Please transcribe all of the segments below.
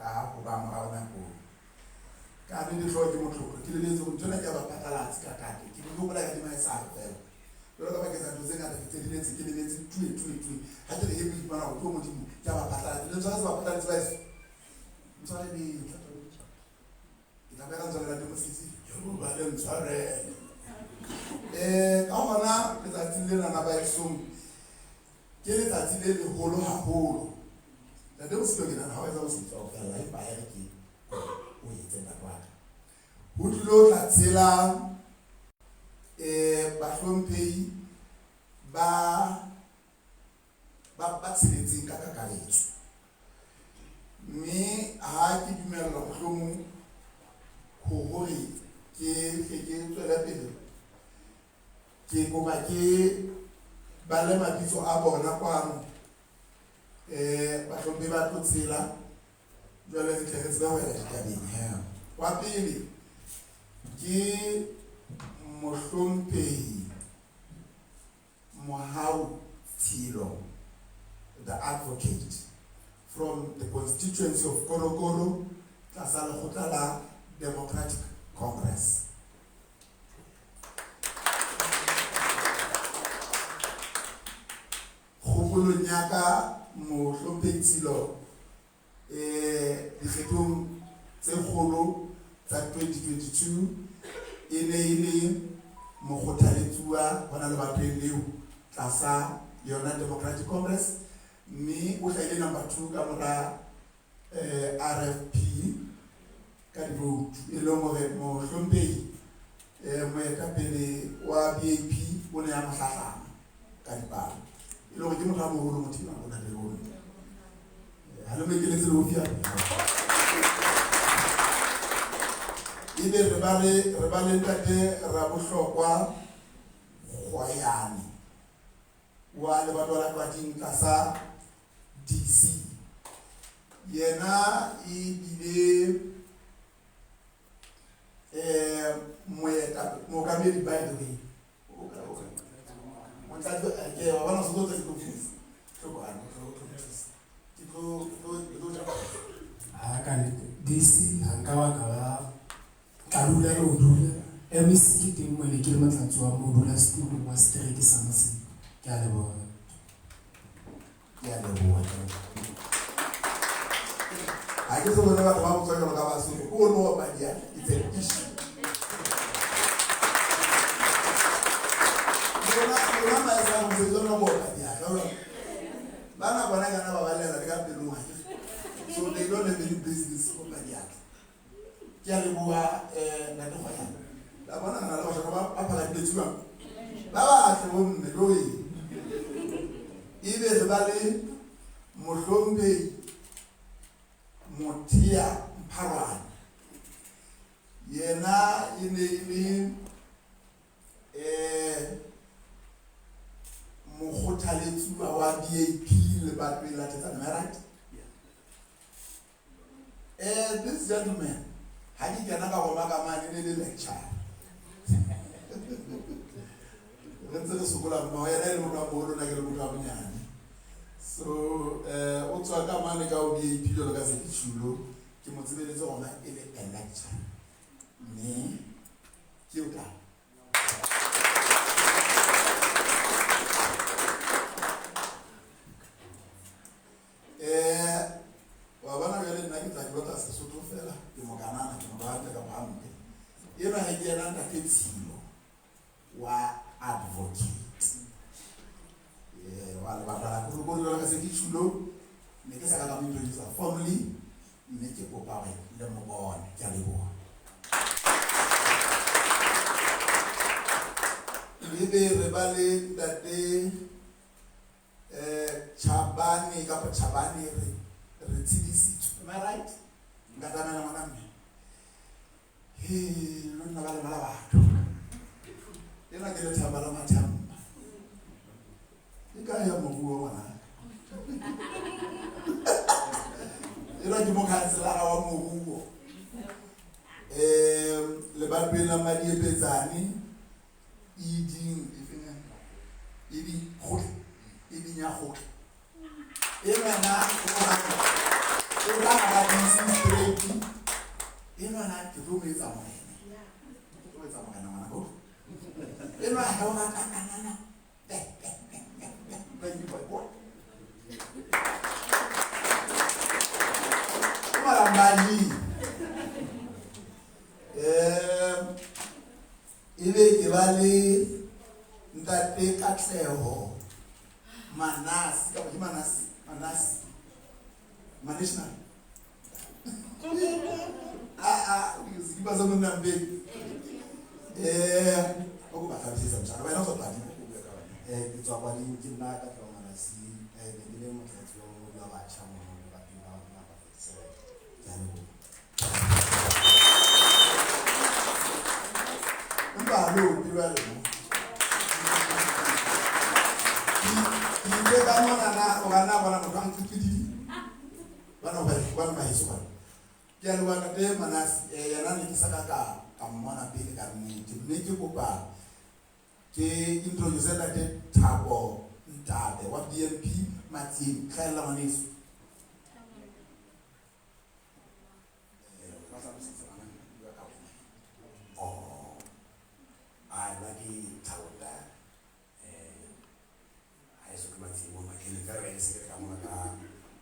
ka go ba morao nako ka re di hloke motlhoko ke le letse go tsena ke ba patalatsi ka kate ke go bola ka di mai sa fela lo ka ba ke sa tse ngata ke di letse ke le letse tui ha tle e bi bana go modimo ya ba patalatsi le tswa ba patalatsi ba se tswa le ka ba ka tswa la demosisi yo ba le ntshware ka gona letsatsi le na ba isong ke letsatsi le legolo haholo la de se ke na ha wa se tsa ka la ba ya ke o itse na kwa ho dilo tla tsela ba hlomphehi ba tshiletseng ka kakaretso mme ha ke dumela mohlomong ho hore ke tswela pele ke kopa ke ba le mabitso a bona kwano ba hlomphe ba tlo tsela jwale ke tlhetse ba wela ditabeng wa pele ke mohlomphehi Mohau Tshilo, the advocate from the constituency of Korokoro, Tlasa Lekgotla la Democratic Congress. Kgopolong ya ka mohlomphehi Tshilo dikgethong tse kgolo tsa 2022 e ne e le mokgothaletsuwa hona le batho leo tlasa yona Democratic Congress mme o hlaile number 2 ka mora RFP ka di vote e le hore mohlomphehi moetapele wa BAP o ne ya mohlahlana ka dipalo e le hore ke motho a moholo motho a bona le bona ha le mekeletse le ho fia ebe re ba le ntate ra bohlokwa Kgoyane wa le batho ba ding tlasa DC yena e bile mokamedi by the way ke wa bana so tse confuse DC hankawa ka kalula lo dula MC ke mo le ke matlatso wa mo dula studio wa street sana se ke a leboha ha ke so bona batho ba mo tswela ka ba se o no ba dia it's a issue bona ma sa mo se no mo ba dia bana bona kana ba balela ka pelo so they don't have any business for ba dia ke a leboha na le Kgoyane la bona na la ba phala ditsuwa ba ba tle bo mme loyi ibe re ba le mohlomphehi Mothia Mpharane yena e ne le mokgothaletsuwa wa BAP le batho e latetsana am I right? This gentleman ha ke kena ka go baka mane le lecture re ntse re sokola mma yena le motho a moholo na ke le motho a monyane so o tswa ka mane ka o BAP jalo ka se ditšhulo ke mo tsebeletse gona e le a lecture mme ke o ka wa bona bjale nna ke tla ke botsa Sesotho fela ke mo kanana ke mo rata ka phampe ena ha ke yena ntate Tshilo wa advocate wa le batla go go ka se ditšhulo ne ke sa ka mo introduce formally mme ke kopa le mo bona ke a leboha ebe re ba le ntate Chabane ka Chabane re tsidisitswe am I right ngatana na ngwana mme lo nna ba le mala batho ena ke le thambala mathamba e ka ya mobuo wana ena ke mo kansela wa mobuo le ba bela madi epetsane idi khole idi nya khole ena na o la ga Mbali ebe ke ba le ntate Katleho Manase ka ba Manase Manation uzikiba zona nambe okuba tlhabisisa mtshana wena o tla di go bua ka bana ke tswa kwa di ke nna ka tla Manase ne le motlatsi wa mo la batjha mo ba pina ba ba se Mbalo biwa le mo ke ba mona na o bana mo ka ntshitidi bana ba hiso ba ke a lwa ka te Manase yana ne ke saka ka mmona pele ka nnete mme ke kopa ke introduce la te Thabo Ntate wa BNP Matsing khaela maneso I like Thabo I so come see one like in the very secret come on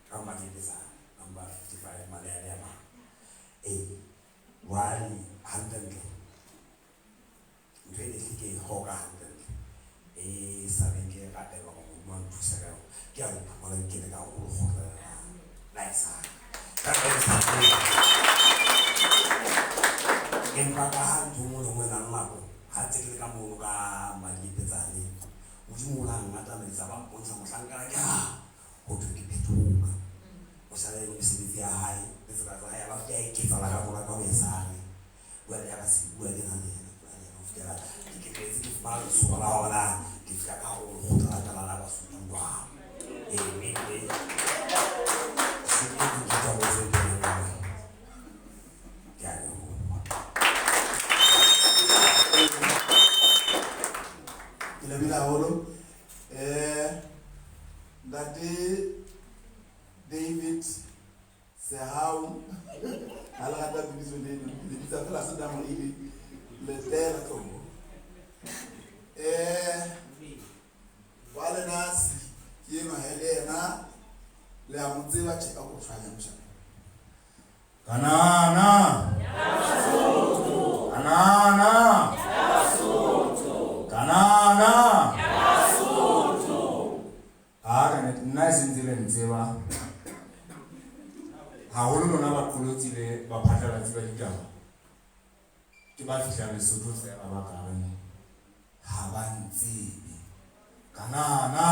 number 55 Malaria why handle really ke hoga handle sabenge ka tela go mo thusa ke a go bona ke le ka go nice en ba ka hantu mo mo na mako ha tse ka mo ka mali petsane o di mo la ngata le sa ba bontsha mo hlankana ka go ke phetuka o sa le go se dia hai le sa ba ya ba ke ke tsala ka go ka o yesane wa ya ba se bua le nane ya ke ke ke ba so la wala ke fika ka go tla ka la ba su twa me se ke ke ka go se ya no ile bila holo Dati David Sehau alaka biso le bisa fela se damo ile le tela tomo wale nasi yeno Helena le amutse ba cheka go tshwanya msha kanana yasuthu kanana yasuthu kanana yasuthu ne nice ndile ntseba ha holo lona ba qolotsi le ba phatlalatsi ba ditaba ke ba fihla le Sotho se ba ka reng ha ba ntsebi kanana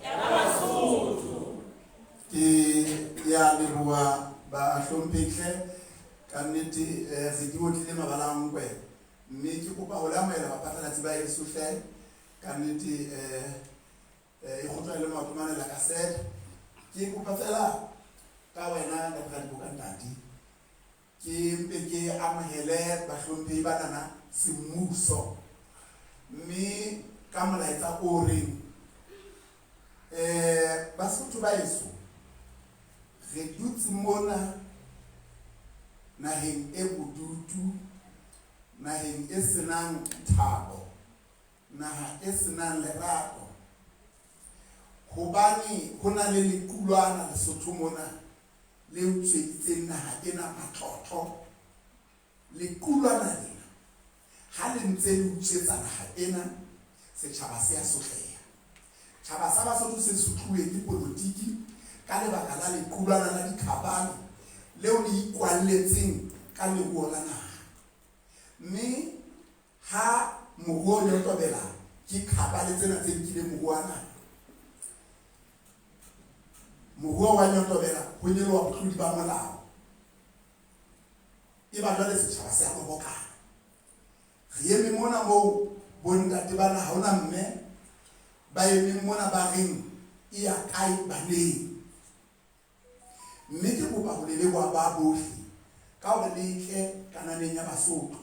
ya Basotho ke ya le bua ba hlomphehle ka nnete re di otlile mabala nkwe mme ke kopa ho lamoela ba phatlalatsi ba Yesu hle ka nnete e khotla le matomane la kasete ke kopa fela ka wena ka ga dibuka ntati ke mpe ke amohele ba hlomphehi ba nana semmuso mme ka molaetsa o reng Basotho ba Yesu re dutse mona naheng e bodutu naheng e senang thabo naha e senang lerato hobane hona le lekulwana Lesotho mona le utsweditseng naha ena matlotlo lekulwana lena ha le ntse le utswetsa naha ena setjhaba se ya sotleha tjhaba sa Basotho se sotluwe ke politiki ka lebaka la lekulwana la dikhabane leo le ikwalletseng ka leruo la naha mme ha moruo le tobela ke khabale tsena tse nkile moruo wa naha moruo wa nyotobela ho nyelwa botlodi ba molao e ba jwale setjhaba se a bobokana re eme mona mo bontate bana ha ona mme ba eme mona ba reng e ya kae baneng mme ke kopa ho lelewa ba bohle ka hore le tle kananeng ya Basotho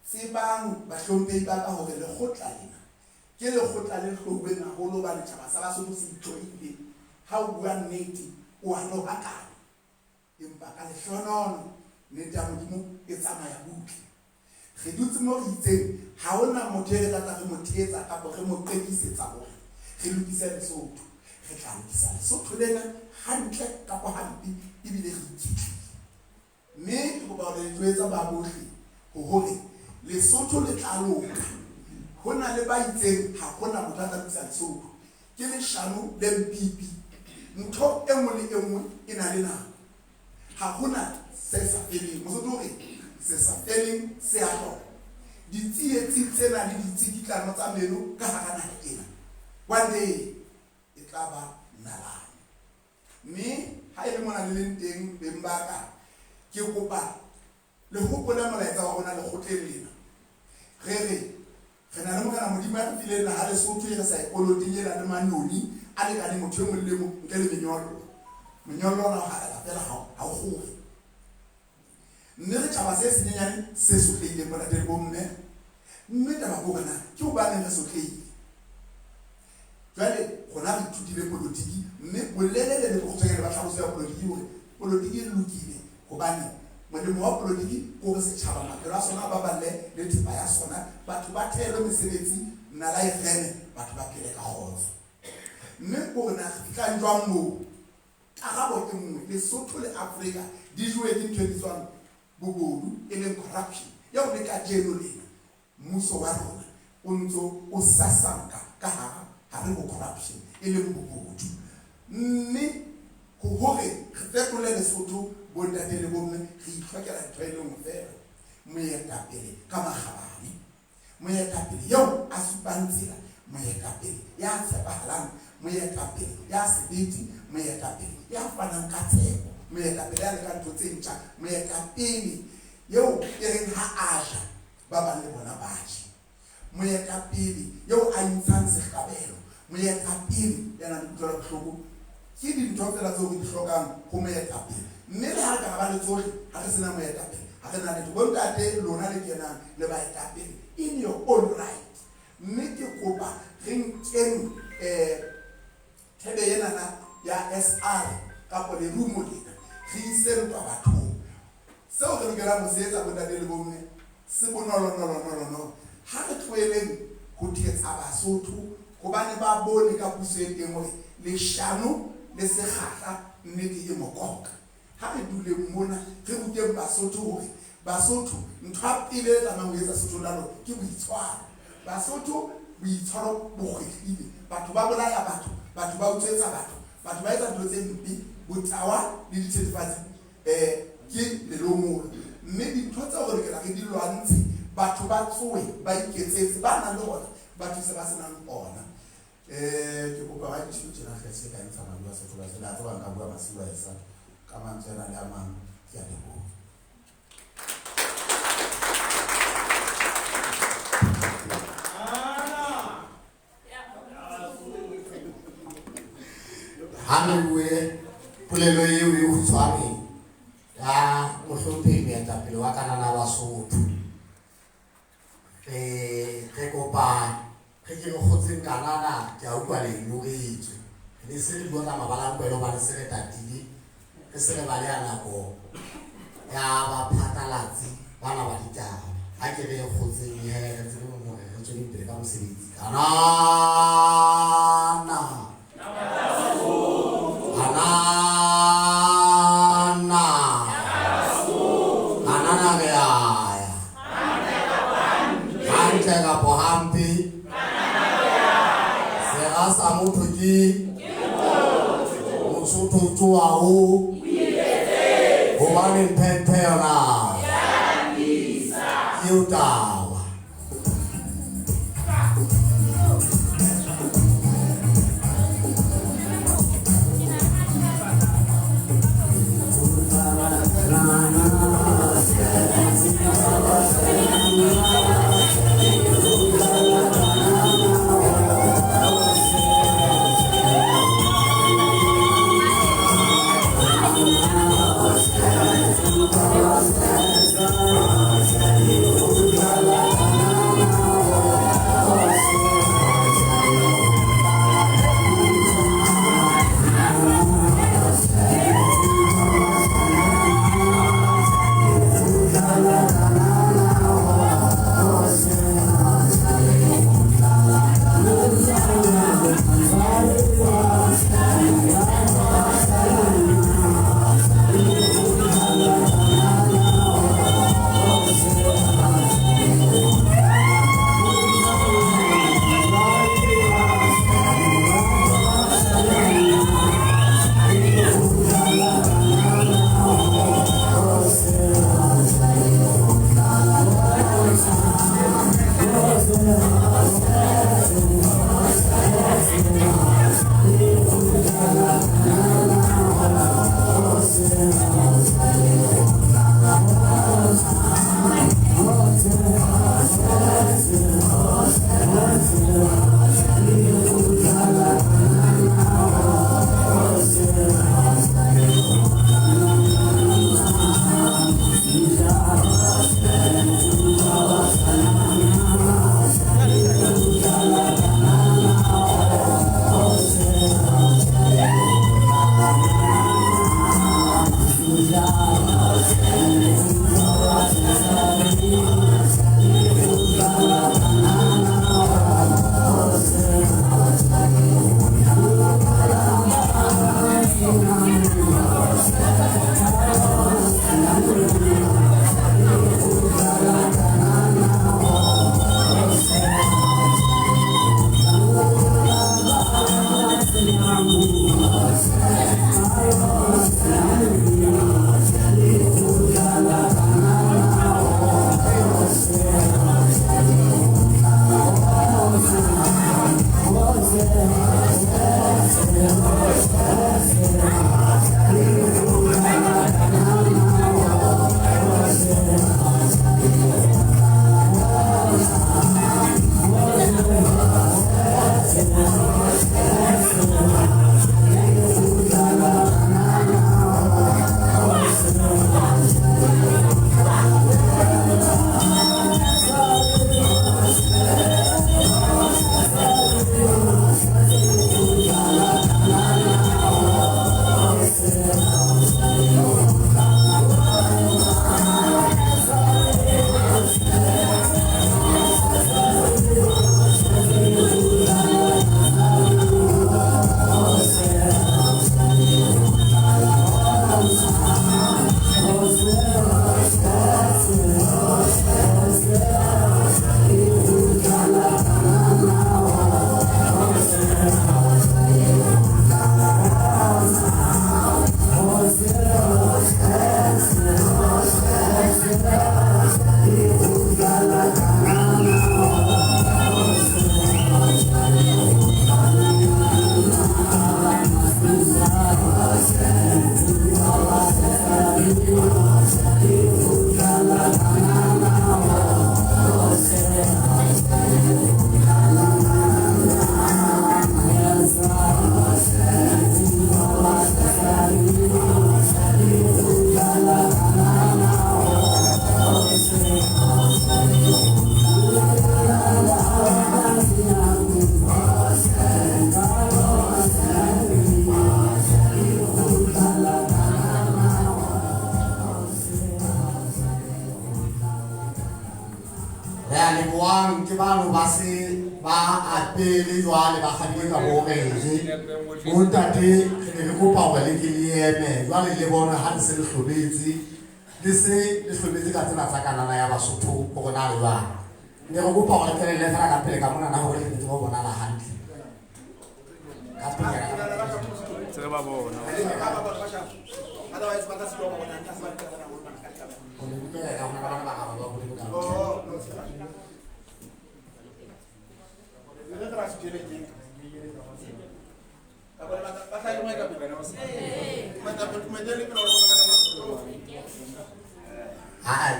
tsebang ba hlomphehi ba ka hore lekgotla lena ke lekgotla le hlobuweng haholo ba letjhaba sa Basotho se itloile ha o bua nnete o a lo hakana empa ka lehlonono nnete ya Modimo e tsamaya butle re dutse mo re itseng ha ona motho e tla re motheetsa kapa re mo qekisetsa hore re lokise Lesotho re tla lokisa Lesotho lena hantle kapa hampe ebile re itshitlile mme ke kopa le jwetsa ba bohle hore Lesotho le tla loka. Ho na le ba itseng ha hona bothata le Lesotho. Ke leshano le mpipi. Ntho e nngwe le e nngwe e na le nako. Ha hona se sa feleng. Mosotho re se sa feleng se a hloka. Ditsietsi tsena le ditsikitlano tsa meno ka hara naha ena. One day e tla ba nalane. Mme ha e le mona le leng teng beng ba ka, ke kopa le hopola molaetsa wa rona le kgotleng lena. Re na le mokana modimo ya fileng naha Lesotho e re sa ipoloting e na le manoni a lekane motho e mong le mong ntle le menyolo. Menyolo ona ha fela ha o kgore. Mme re taba se senyenyane se sotlehileng bona teng bo mme. Mme taba ko bona ke hobaneng re sotlehile. Jwale rona re ithutile politiki, mme bolelele le bokgotshwane le ba tlhaloso ya politiki hore politiki e lokile hobane molemo wa politiki ko re setjhaba maphelo a sona ba balle le thepa ya sona, batho ba theele mesebetsi nala e fene, batho ba phele ka kgotso. Mme ko re na fihlang jwang moo karabo ke nngwe. Lesotho le Afrika di jowe ke ntho e bitswang bobodu e leng corruption. Ya ho le ka jeno lena mmuso wa rona o ntso o sasanka ka hare ho corruption e leng bobodu. Mme hore re fetole Lesotho bo ntate le bomme re itlhokela ntho e le nngwe fela, moetapele ka makgabane, moetapele yeo a supang tsela, moetapele ya tshepahalang, moetapele ya sebete, moetapele ya fanang ka tshepo, moetapele ya lekang ntho tse ntjha, moetapele yeo e reng ha a ja ba bang le bona ba je, moetapele yeo a intshang sekgabelo, moetapele ya nang le kutlwelo bohloko. Ke dintho fela tseo re di hlokang ho moetapele. Mme le ha ka ba le tsohle ha re sena moetapele, ha re na letho. Bo ntate lona le kenang le baetapele in your own right. Mme ke kopa re nkeng thebe enana ya SR kapo le rumo lena re ise ntwa bathong. Seo re lokelang ho se etsa bo ntate le bomme se bonolo. Ha re tloeleng ho thietsa Basotho hobane ba bone ka puso e teng hore leshano le sekgahla nnete e mokoka. Ha re dule mona re ruteng Basotho hore Basotho ntho ya pele e tlamang ho etsa Sotho lalo ke boitshwaro. Basotho boitshwaro bo kgethile. Batho ba bolaya batho ba utswetsa batho ba etsa dilo tse mpe, botawa le dithethefatsi ke lelomolo. Mme dintho tseo re lokela re di lwantshe, batho ba tsohe ba iketsetse ba nang le ona, batho se ba senang ona. Ke kopa ba dithuto tsena ga se ka ntsha mabua se tlola se la tloga ka bua masiba esa ka mantsena le a mang ke a leboha. Haleluya. Polelo eo e kgutshwane ya mohlomphehi moetapele wa kanana Basotho. Re kopa re ke kgotseng kanana ke a utlwa le loretswe. Le se le bua ka mabala a kwelo ba le se re tatile. Re se re bale ya nako ya baphatlalatsi bana ba ditaba. Ha ke re kgotseng he re tsebe mo re tsweng pele ka mosebetsi. Kanana ka pohampi se asa motho ke Mosotho tsoao hobane phephe yona ke utawa. La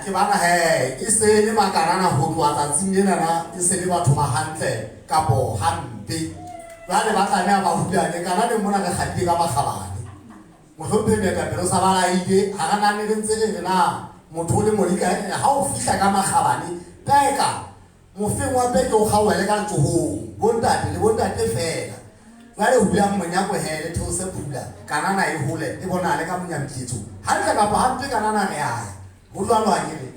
ke bana he e se le makarana ho tloa tsatsing ena na e se le batho ba hantle kapo hampe ba le ba tsamaya ba hutane kana le mona ka khatile ka makgabane mohlompe ne ka pero sa bala ide ha kana ne ntse re na motho le molika ha o fihla ka makgabane peka mofeng wa peke o khawele ka tsoho bontate le bontate fela ba le hula monyako hele those pula kana na e hole e bona le ka monyamtitso ha ntla ka ba hampe kana na re ya ho lwanwa ke le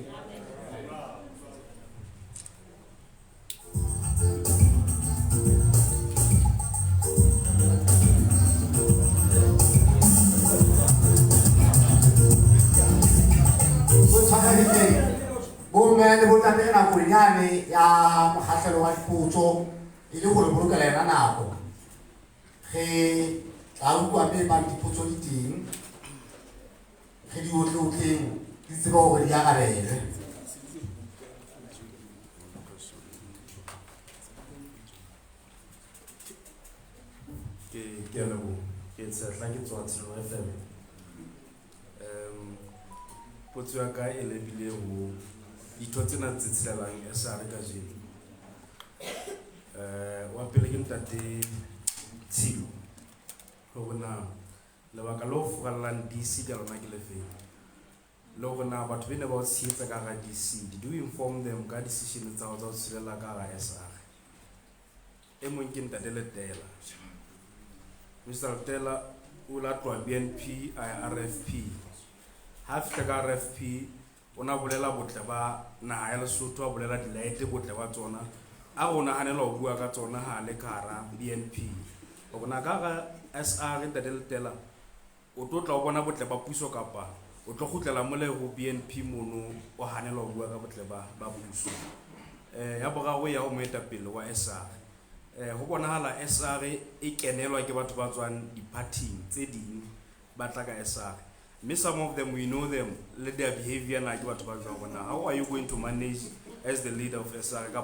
Bomme le bontate na go nyane ya mohatlelo wa dipotso e le gore boloka lena nako ge a utlwa pe ba dipotso di teng ge di otleng di tseba gore di akarele ke a lebo ke tsetla ke tswa Tshilo FM potso ya ka e lebile ho ditho tsena tse tshelang e sa re ka jeno wa pele ke ntate Tshilo go bona lebaka lo fogallang DC ka lona ke lefeng le go na batho bene ba o tsheetsa ka ga DC do you inform them ka decision tsa go tshelela ka ga SR e mong ke ntate Letela Mr. Letela o la tloa BNP IRFP ha fihla ka RFP ona bolela botle ba naha ya Lesotho a bolela dilaete botle ba tsona a rona hanela ho bua ka tsona ha le kara BNP o bona ka ga SR Letela o tlo tla o bona botle ba puso kapa o tlo gutlela mole go BNP mono o hanela o bua ka botle ba puso. Ya boraro ya o moetapele wa SR. Go bonahala SR e kenelwa ke batho ba tswang di-partying tse ding ba tla ka SR. Some of them, we know them, let their behavior like what about now. How are you going to manage as the leader of SR? No,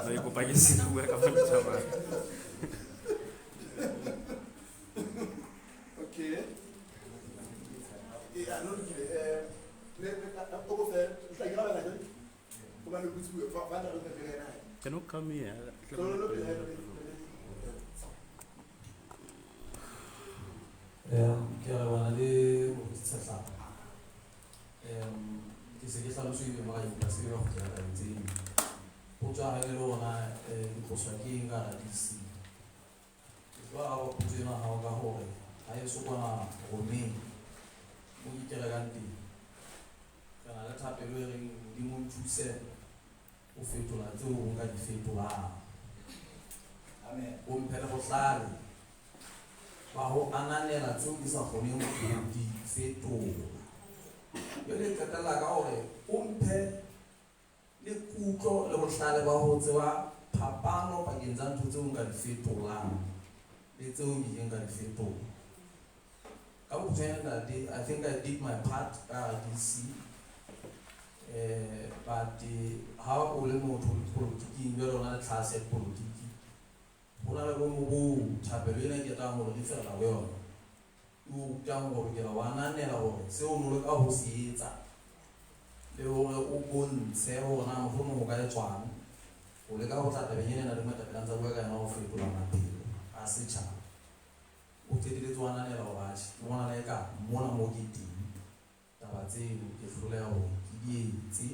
you go back and see who I come Okay. Can you come here? Ke re bana le mo tsetsa ke se ke tlhalositse mo ga dipase ba go tsaya ka tseno go tswa le lona go swa ke nga ra DC ba a go tsena ha ga gore a e so bona go me mo ke re ka teng kana le thapelo e reng di mo ntshuse o fetola tseo o ka di fetola amen o mpele go tlale ba ho ananela tseo di sa kgoneng go di fetola le katala ka hore o mphe le kutlo le bohlale ba ho tseba phapano pakeng tsa ntho tseo nka di fetolang le tseo di nka di fetola ka bo tsena I think I did my part ka DC but how o le motho politiki le rona le tlase politiki bona le bo mo thapelo ena ke tla mo re fela go yona o tang go ke la wananela gore se o no le ka go se etsa le gore o bontshe bona mo go ka etswana o le ka go tla tabeng ena le matapela tsa bua ka yona go fetola maphelo a setšhaba o tedile tswananela go batho ke bona le ka mona mo ke teng taba tseno ke hloleha gore ke di etse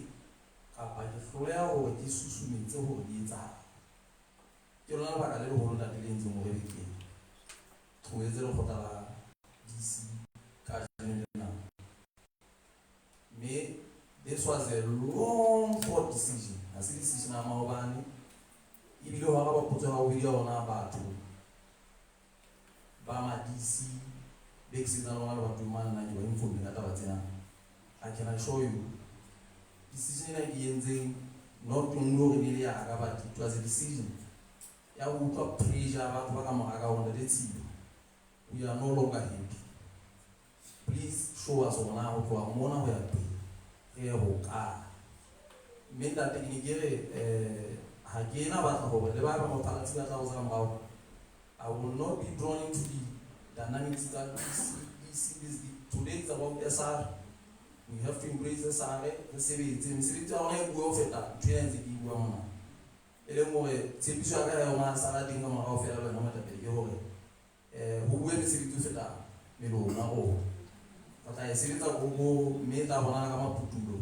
kapa ke hloleha gore ke susumetse gore di etsang ke rona le baka le legolo ntate le ntse mo re bekeng go etse le go tala DC ka jena me this was a long thought decision a se decision a maobane ebile ho ga ba potso ga o ile ona batho ba ma DC be ke sena lona le batho mang na ke ba informe ka taba tsena I can assure you decision ena ke entseng not only gore ne le ya ka but it was a decision ya utlwa pressure batho ba ka moraga ona le tsilo we are no longer happy please show us ona go tloa mona go ya pele re go ka mme ntate ke ne ke re ha ke na batla gore le ba ba mo phalatsi ba tla go sa mao I will not be drawn into the dynamics that today is about SR. We have to embrace SR. The sebetsi a rona e bua o feta ntho e ntse ke bua mona e le gore tshepiso ya ka ya ona sa la dinga mo ga fela lona matapele ke gore ho bua mesebetsi o feta melong a go ba tla sebetsa go mme tla bona ka maputulo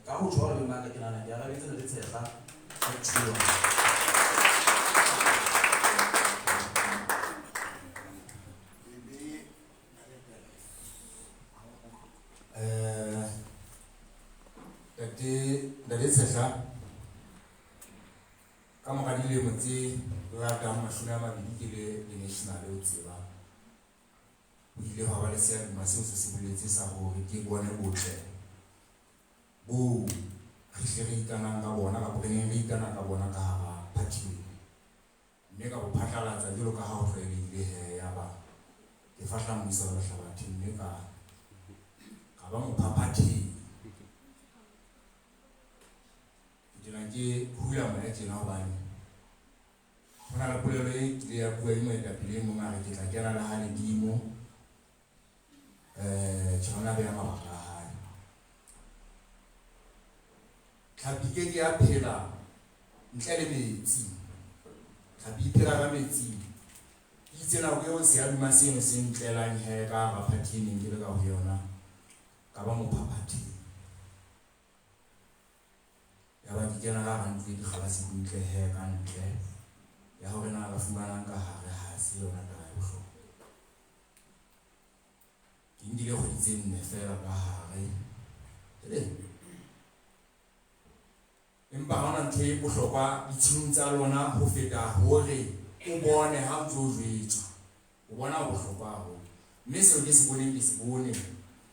ka go tshwara le maka ke nana ya ga betse le tshega ka tshiwa Dari sehla kamu kan ile mutsi ladang masuna mabidi le national o tseba ile ha ba le sia maseo se sebuletse sa go ke bone botle bo re kana ka bona ka bone re kana ka bona ka ha party mme ka bo phatlalatsa dilo ka ha o tlwaelehile he ya ba ke fatla mo isa ba hlabathi mme ka ba mo phaphathi ke hula mo etse na bana hona la polelo e ke ya bua mo eta pele mo mare ke tla kena la hale dimo tsona be ma ba ha tlhapi ke ya phela ntle le metsi tlhapi phela ga metsi itse na go se ya duma seno se ntlelang he ka ga phathini ke le ka ho yona ka ba mo phaphathi ya ba di kena ga ntse di khala se dintle he ka ntle ya hore na ba fumana ka hare ha se yona taba ya bohlokwa ke ndile go ditse nne fela ka hare empa hona ntho e bohlokwa ditshimo tsa lona ho feta hore o bone ha ntse o jwetswa o bona bohlokwa haholo mme seo ke se boneng ke se bone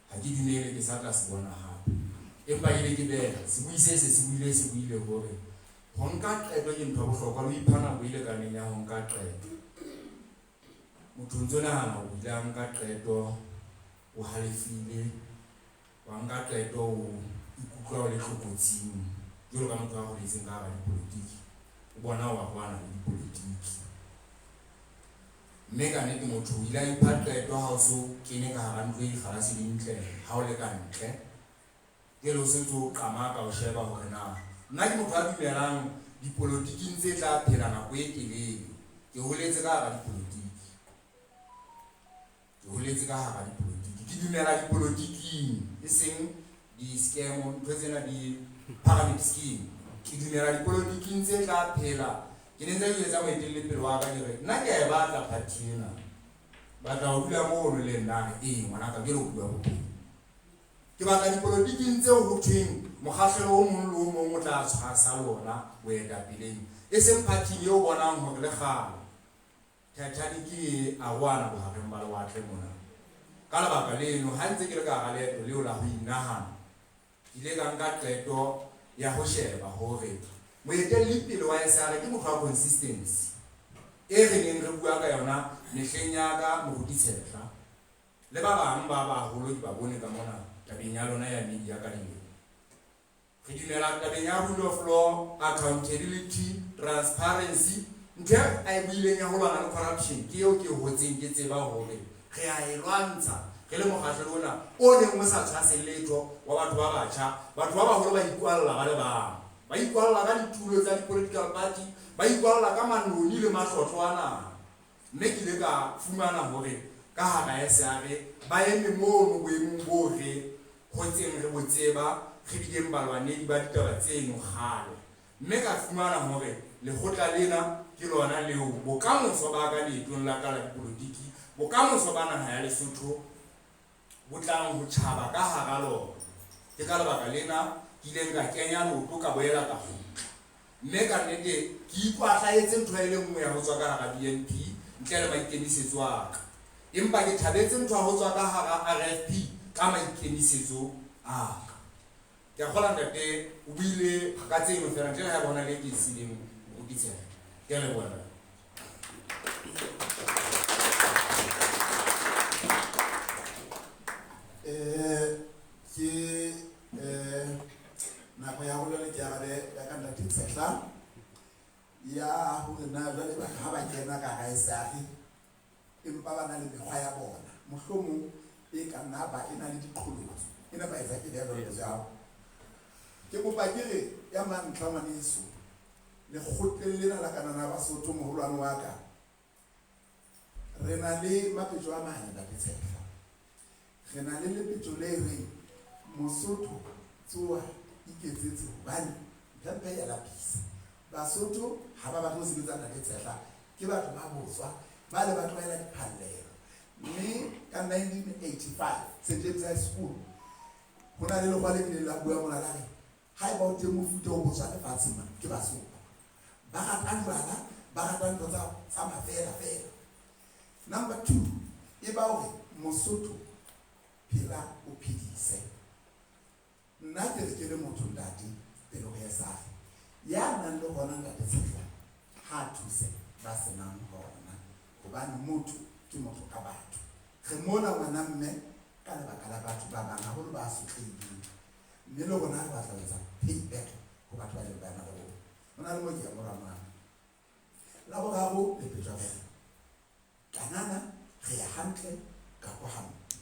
ha ke dumele ke sa tla se bona hape empa ile ke bela se buise se buile hore ho nka qeto ke ntho ya bohlokwa le iphana bo ile ka neng ya ho nka qeto motho ntse nahana o ile a nka qeto o halefile wa nka qeto o ikutlwa o le tlhokotsing jwalo ka motho a go letseng ka hara dipolotiki o bona wa bana le dipolotiki mme ka nnete motho o ile a ipha qeto ha o so kene ka hara ntlo e ikgalase dintle ha o le ka ntle ke lo sentse o qamaka o sheba hore na nna ke motho a dumelang dipolotiking tse tla phela nako e telele ke holetse ka hara dipolotiki ke dumela dipolotiking e seng di-scam ntho tsena di-pyramid scheme ke dumela dipolotiking tse tla phela ke ne ntse ke etsa moetellepele wa ka ke re nna ke a e batla party ena batla ho dula mono le nna ngwanaka ke re o bua bophelo ke batla dipolotiking tseo ho thweng mokgahlelo o mong le o mong o tla tshwasa lona boetapeleng e seng party eo bonang hore le kgale Titanic a wana bohareng ba lewatle mona ka lebaka leno ha ntse ke le ka hara leeto leo la ho inahana ke ile ka nka qeto ya ho sheba hore moetellepele wa SR ke motho wa consistency e re neng re bua ka yona mehleng ya ka Moruti-Tshehla le ba bang ba baholo ke ba bone ka mona tabeng ya lona ya media ka dilo re dumela tabeng ya rule of law, accountability, transparency ntho a e buileng ya ho lwana le corruption ke eo ke hotseng ke tseba hore re a e lwantsha re le mokgahlelo ona o neng mo sa tshwase letho wa batho ba batjha batho ba baholo ba ikwalla ba le bang ba ikwalla ka ditulo tsa di-political party ba ikwalla ka manoni le mahlotlo a naha mme ke ile ka fumana hore ka hara SR ba eme mono boemong bo re hotseng re botseba re bileng balwanedi ba ditaba tseno kgale mme ka fumana hore lekgotla lena ke lona leo bokamoso ba ka leetong la ka la dipolotiki bokamoso ba naha ya Lesotho bo tlang ho tjhaba ka hara lona ke ka lebaka lena ke ileng ka kenya loto ka boela ka kgutla mme ka nnete ke ikwahlahetse ntho e le nngwe ya ho tswa ka hara BNP ntle le maikemisetso a ka empa ke thabetse ntho ya ho tswa ka hara RFP ka maikemisetso a ka ke a kgola ntate o buile ka tseno fela ntle le ha bona le ke sileng Moruti-Tshehla ke a leboha ke nako ya ho le ke ya ka Moruti-Tshehla ya hore na jwale ba ha ba kena ka ga SR empa ba na le mekgwa ya bona mohlomong e ka nna ba ena le diqholotso ena ba etsa ke ya jwalo jao ke kopa ke re ya mantlha ngwaneso le kgotleng lena la kanana Basotho moholwane wa ka re na le mapetjo a mane Moruti-Tshehla re na le lepetjo le reng Mosotho tsoa iketsetse hobane mpempe ya lapisa Basotho ha ba batho ho sebetsa Moruti-Tshehla ke batho ba botswa ba le batho ba ela diphallelo mme ka 1985 St James High School ho na le lekgwa le la bua mona la re ha e ba o teng mofuta o botswa lefatsheng ke Basotho ba ratang bana ba ratang ntho tsa mafela fela. Number 2 e ba hore Mosotho phela o phedise nna ke re ke le motho ntate pele ho SR ya nang le hona Moruti-Tshehla ha thuse ba senang hona hobane motho ke motho ka batho re mona ngwana mme ka lebaka la batho ba bang haholo ba sotlehileng mme le rona re batla ho etsa payback ho batho ba le bana le bona hona le mo ke ya moramang la boraro le petja bona kanana re ya hantle ka go hampe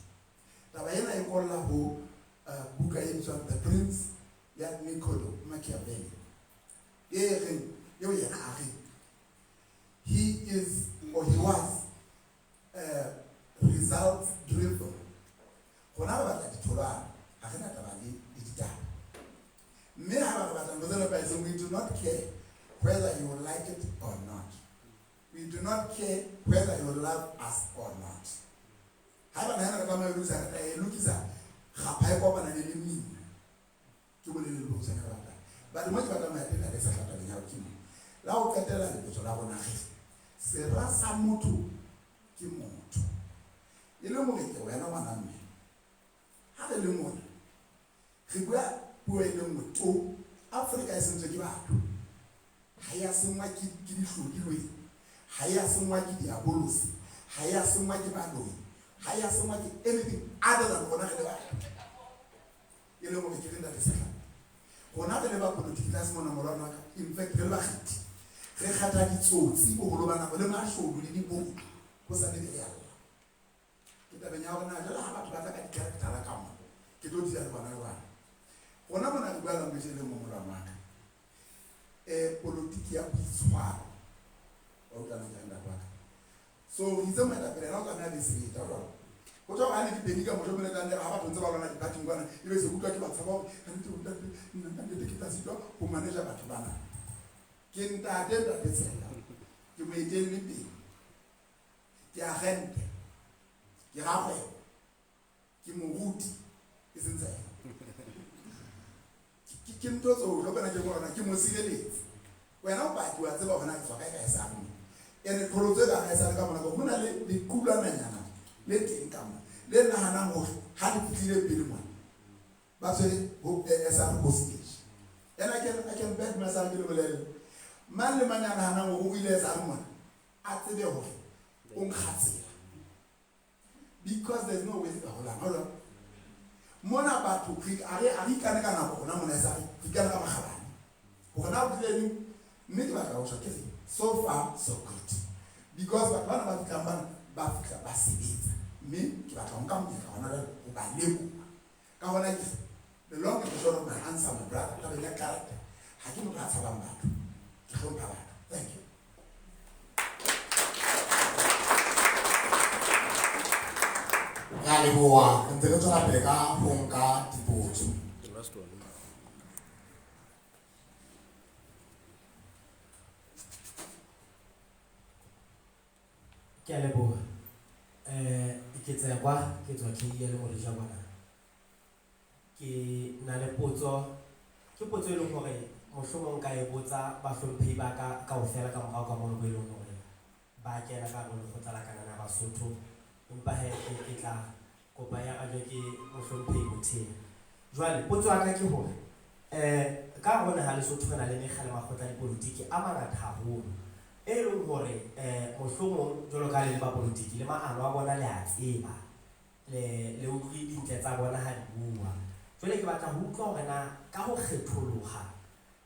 taba ena e kolla ho buka e bitswang The Prince ya Niccolo Machiavelli eo yena a re he is or he was results driven gona ba batla ditholwana ha re na taba le ditaba mme ha ba batla ntho tsena ba itse we do not care whether you like it or not. We do not care whether you love us or not. Ha ba nahana ka ma lukisa ga pa e kopana le mmino ke bolele lo tsena ba ba mo ke batla ma tena le sa tlata le ya kimo la o katela le botso la bona ge sera sa motho ke motho e le mo ke wena ngwana mme ha re le mona re bua puo e le nngwe to Africa e sentswe ke batho ha ya sengwa ke dihlodilwe ha ya sengwa ke diabolosi ha ya sengwa ke baloi ha ya sengwa ke anything other than bona re le batho e le mo ke re nda le sehla gona re le ba politiki la semona morwana ka in fact re ba khithi re kgatha ditsotsi bo holo bana le mashodu le dibuka go sa le ya ke tabeng ya bona jela ha batho ba tla ka di-character ka mo ke tlo dira le bona bana gona bona ke bua la motšhele mo morwana ka politiki ya boitshwaro wa utlwana ka nda kwa so itse mo eta pele na o ka nna le sebeta jwalo go tswa ga ne ke pedi ka mo jomele ka nne ga batho ntse ba lona di-parting kwana e be se utlwa ke ba tshaba ka nne ke tla sitwa go manager batho bana ke ntate tsela ke moetelli pele ke agente ke gagwebo ke moruti e sentse ke ntho tseo lo kana ke bona ke mo sireletsi wena o paki wa tseba bona ke tswa ka e sa mo ene kholotse ka e sa ka mona go bona le dikulananyana le teng ka mo le nahana mo ha di fitlile pele mo ba tswe go sa go stage and I can bet myself ke le bolele man le manyana hana go ile sa mo a tsebe go o nkgatsela because there's no way to hold on mona batho a re kana kana bona mona sa ke kana ka magabane go na o tleng mme ke batla go tswa ke so far so good because bana ba tlamba ba fitla ba sebetsa mme ke batla go nka mo ka bona le ba lebo ka bona ke the long and short of my answer my brother ka ya character ha ke mo batla ba batho ke hlompha batho thank you ya leboa ntse re tswela pele ka go nka dipotso ke a leboga ke tsaya kwa ke tswa ke ile mo leja bona ke na le potso ke potso e leng gore mohlomong ka e botsa ba hlomphi ba ka o fela ka morao ka mono go ile gore ba kena ka go lekgotla la kana na Basotho empa he ke tla kopa ya ga ke mohlomphei mothe jwale potso ya ka ke hore ka gona ha Lesotho re na le megale magotla di politiki a mangata haholo e leng hore mohlomong jalo ka le ba politiki le maano a bona le a tseba le utlwi dintle tsa bona ha di bua jwale ke batla ho utlwa hore na ka ho kgetholoha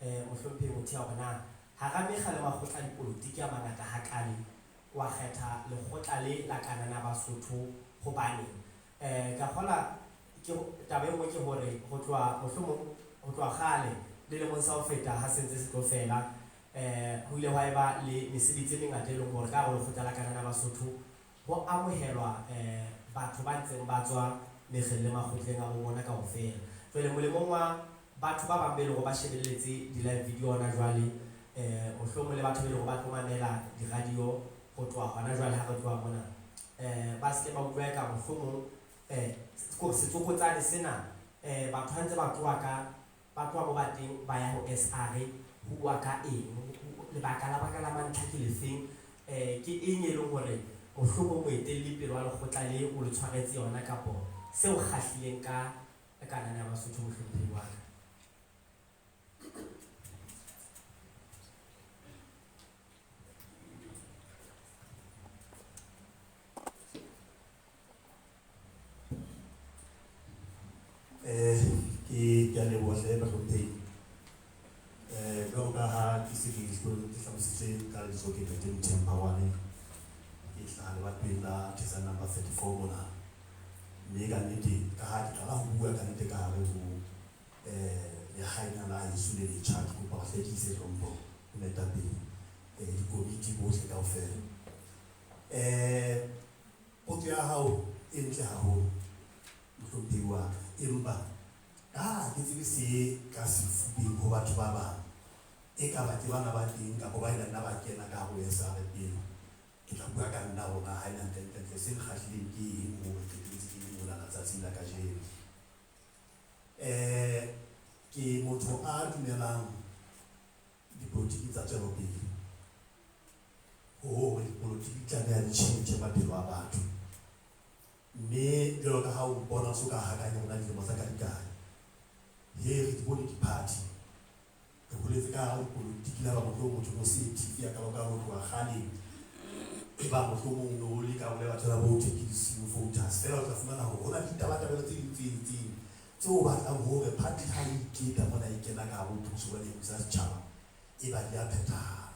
mohlomphei mothe hore na ha ga megale magotla di politiki a mangata ha kale wa kgetha lekgotla le la kana na Basotho hobane ka gola ke tabe mo ke hore go tloa mohlomong go tloa gale le le mo sa o feta ha sentse se tlo fela ho ile wa eba le mesebetsi le ngata e leng gore ka go lekgotla la kana na Basotho go amohelwa batho ba ntseng ba tswa megele magotleng a bona ka ofela jwale molemong wa batho ba bang be le go ba shebelletse di live video ona jwale mohlomong le batho be le go ba tlomanela di radio go tloa gona jwale ha re tloa mona ba se ba bua ka mohlomong ko setsokotsane sena batho ha ntse ba tloa mo bateng ba ya ho SR ho bua ka eng lebaka la mantlha ke lefeng ke eng e leng gore mohlomong moetelli pele wa lekgotla le o le tshwaretse yona kapo seo kgahlileng ka kanana ya Basotho mohlompheng wa ka ke a leboha hle bahlomphehi jwalo ka ha ke se ke hlalositse ka letso ke bete Mthembawane ke hlaha lebatoweng la tesa number 34 mona mme ka nnete ka ha ke qala ho bua ka nnete ka hare ho lehaena la heso le letjha ke kopa go hlekise hlompho ho moetapele dikomiti bohle kaofela potso ya hao e ntle haholo mohlomphei wa ka empa ke tsebe se ka sefubeng ho batho ba bang e ka ba ke bana ba teng kapo ba ina nna ba kena ka ho SR pele ke tla bua ka nna bona ha ina ntle se nkgahlileng ke eng mo ke tletse ke mona la tsatsing la kajeno ke motho a dumelang dipolotiki tsa tswelopele hore dipolotiki tlameha di tjhentjhe maphelo a batho. Mme jwalo ka ha o bona so ka hakanya rona dilemo tsa ka dikae. He re di bone di-party. Re boletse ka ha dipolotiki la ba motho o se TV ya ka ba ho tloha kgale. E ba mohlomong no le ka bolela batho ba vote ke di-swing voters. Fela o tla fumana hore ho na le ditabatabelo tse ding tseo batlang hore party ha e iketa mona e kena ka ho thuso ba le sa setjhaba. E ba di a phethahala.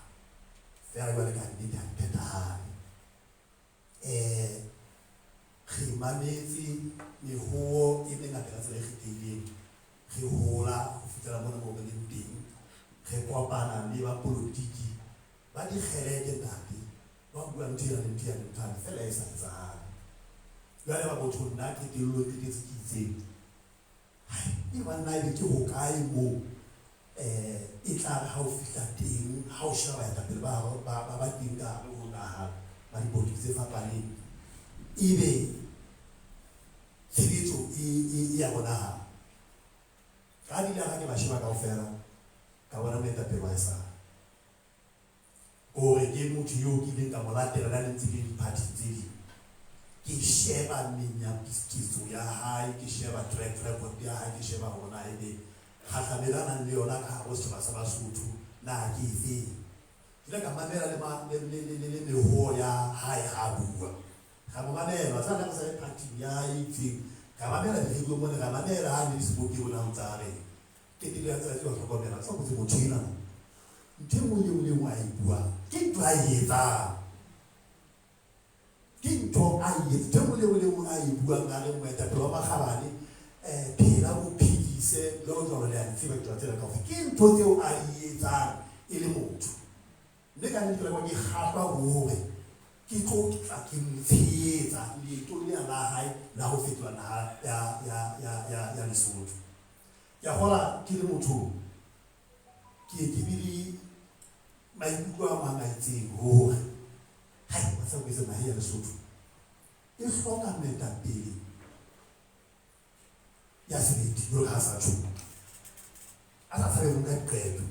Fela jwale ka nnete ha di phethahale. Re mametse meruo e mengata ka tsela e kgethehileng. Re hola ho fihlela mona moo re leng teng. Re kopana le ba politiki ba dikgeleke ntate ba buang ntho le ntho fela e sa etsahale. Jwale ba motho nna qetellong ke tse ke itseng. E ba nna ke hokae moo e tla ha o fihla teng ha o sheba baetapele ba teng ka hare ho naha ba dipolotiki tse fapaneng. Ebe tshebetso e ya bonahala. Ka dila ke ba sheba kaofela ka bona moetapele wa sa gore ke motho yo ke leng ka mo latela le ntse ke di-party tse ding. Ke sheba menyakitso ya hae, ke sheba track record ya hae, ke sheba hona ebe kgahlamelana le yona ka hare ho setjhaba sa Basotho na ke efeng. Ke ka mamela le meho ya hae ha bua. Ga mo mamela ba tsana ka sa party ya hae itseng. Ga mamela le go mona ga mamela ha le se boke bona mtsare. Ke dile tsa tsa go komela tsa go se motshina. Nthe mo le wa e bua. Ke twa yetsa. Ke ntho a yetsa mo le wa e bua nga le moetapele wa Makgabane phela go phedise le go tswa le a tseba twa tsela ka go ke ntho tseo a yetsa e le motho. Mme ka nnete le go ke gapa hore ke tlo tla ke mtshetsa le to le la hae la go fetwa na ya Lesotho. Ya hola ke le motho ke bili maikutlo a mang a itseng hore hai ba sa go se nahe ya Lesotho e hloka moetapele ya sebete yo ha sa tsho a sa sabe mo ka qeto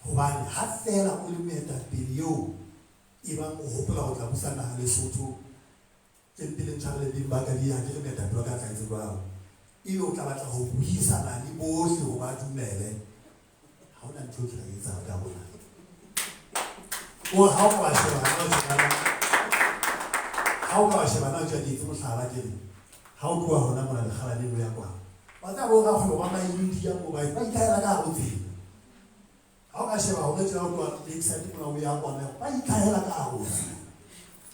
hobane ha fela o le moetapele yo e bang o hopola go tla busana ha Lesotho ke pele ntshare le ba ka di ha ke moetapele ka tla tsebang e o tla batla go buisana le bohle go ba dumele ha ona ntho ke re etsa ka bona o ha o ba sheba na tja di mo hlala ke le ha o tloa hona mona le khala le ya kwa ba tla bo ga go ba ma India mo ba ikaela ka go tsela ha o ka sheba ho tla o tloa le excited mo ya kwa ba ikaela ka go ke